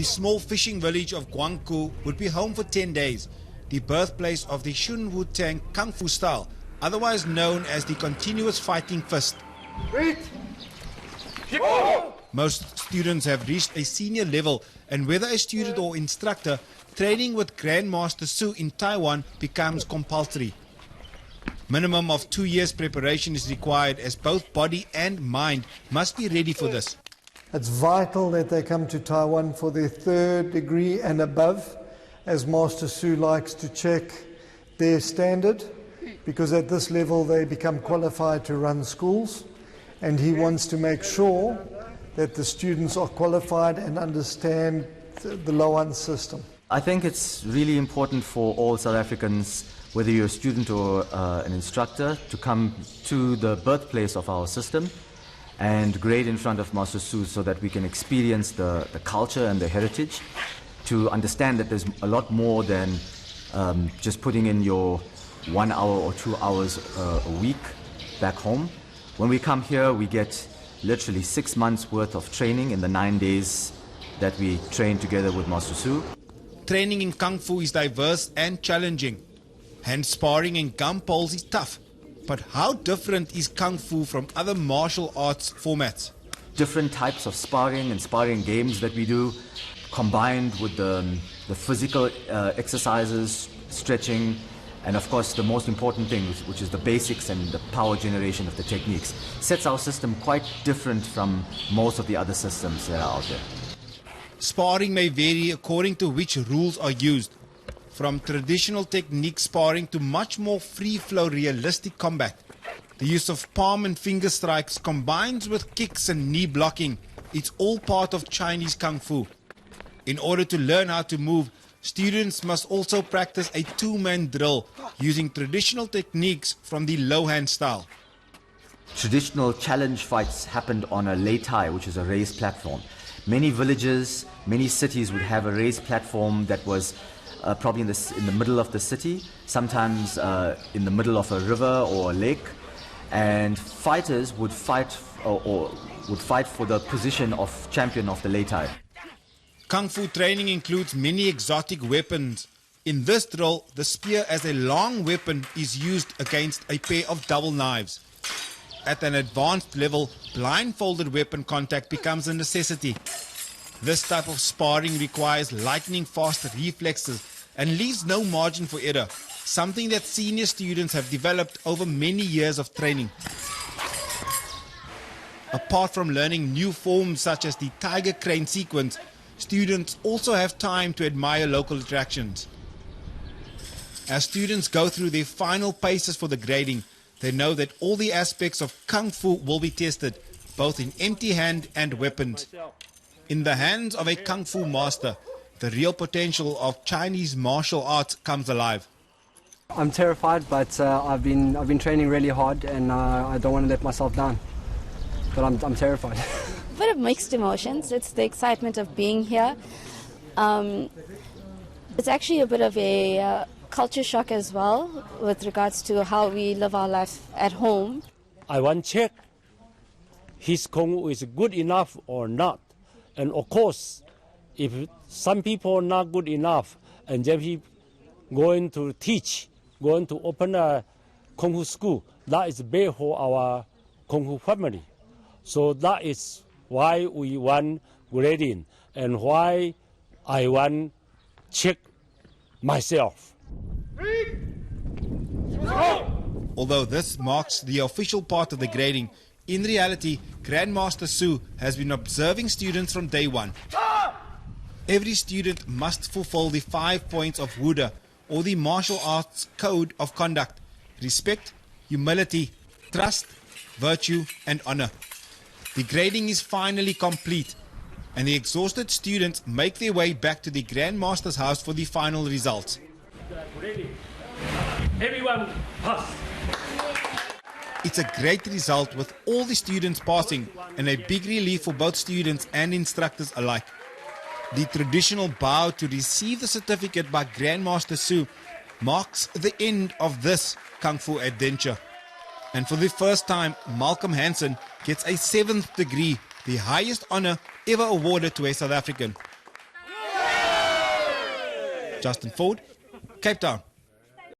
the small fishing village of Guangku would be home for 10 days, the birthplace of the Shun Wu Tang Kung Fu style, otherwise known as the continuous fighting fist. Most students have reached a senior level, and whether a student or instructor, training with Grandmaster Su in Taiwan becomes compulsory. Minimum of 2 years preparation is required, as both body and mind must be ready for this. It's vital that they come to Taiwan for their 3rd degree and above, as Master Su likes to check their standard, because at this level they become qualified to run schools, and he wants to make sure that the students are qualified and understand the Loan system. I think it's really important for all South Africans, whether you're a student or an instructor, to come to the birthplace of our system and grade in front of Master Su so that we can experience the culture and the heritage, to understand that there's a lot more than just putting in your 1 hour or 2 hours a week back home. When we come here, we get literally 6 months worth of training in the 9 days that we train together with Master Su. Training in Kung Fu is diverse and challenging. Hand sparring and gun poles is tough. But how different is Kung Fu from other martial arts formats? Different types of sparring and sparring games that we do, combined with the physical exercises, stretching, and of course the most important thing, which is the basics and the power generation of the techniques, sets our system quite different from most of the other systems that are out there. Sparring may vary according to which rules are used, from traditional technique sparring to much more free-flow realistic combat. The use of palm and finger strikes combines with kicks and knee blocking. It's all part of Chinese Kung Fu. In order to learn how to move, students must also practice a 2-man drill using traditional techniques from the low hand style. Traditional challenge fights happened on a lei tai, which is a raised platform. Many villages, many cities would have a raised platform that was probably in the middle of the city, sometimes in the middle of a river or a lake, and fighters would fight for the position of champion of the lei tai. Kung Fu training includes many exotic weapons. In this drill, the spear as a long weapon is used against a pair of double knives. At an advanced level, blindfolded weapon contact becomes a necessity. This type of sparring requires lightning-fast reflexes and leaves no margin for error, something that senior students have developed over many years of training. Apart from learning new forms such as the tiger crane sequence, students also have time to admire local attractions. As students go through their final paces for the grading, they know that all the aspects of Kung Fu will be tested, both in empty hand and weapons. In the hands of a Kung Fu master, the real potential of Chinese martial arts comes alive. I'm terrified, but I've been training really hard, and I don't want to let myself down. But I'm terrified. A bit of mixed emotions. It's the excitement of being here. It's actually a bit of a culture shock as well, with regards to how we live our life at home. I want to check his Kung Fu is good enough or not. And of course, if some people are not good enough, and then he going to teach, going to open a Kung Fu school, that is bad for our Kung Fu family. So that is why we want grading and why I want check myself. Although this marks the official part of the grading, in reality, Grandmaster Su has been observing students from day one. Every student must fulfill the 5 points of Wuda, or the martial arts code of conduct: respect, humility, trust, virtue, and honor. The grading is finally complete, and the exhausted students make their way back to the Grandmaster's house for the final results. Everyone pass. It's a great result, with all the students passing, and a big relief for both students and instructors alike. The traditional bow to receive the certificate by Grandmaster Su marks the end of this Kung Fu adventure. And for the first time, Malcolm Hansen gets a 7th degree, the highest honor ever awarded to a South African. Justin Ford, Cape Town.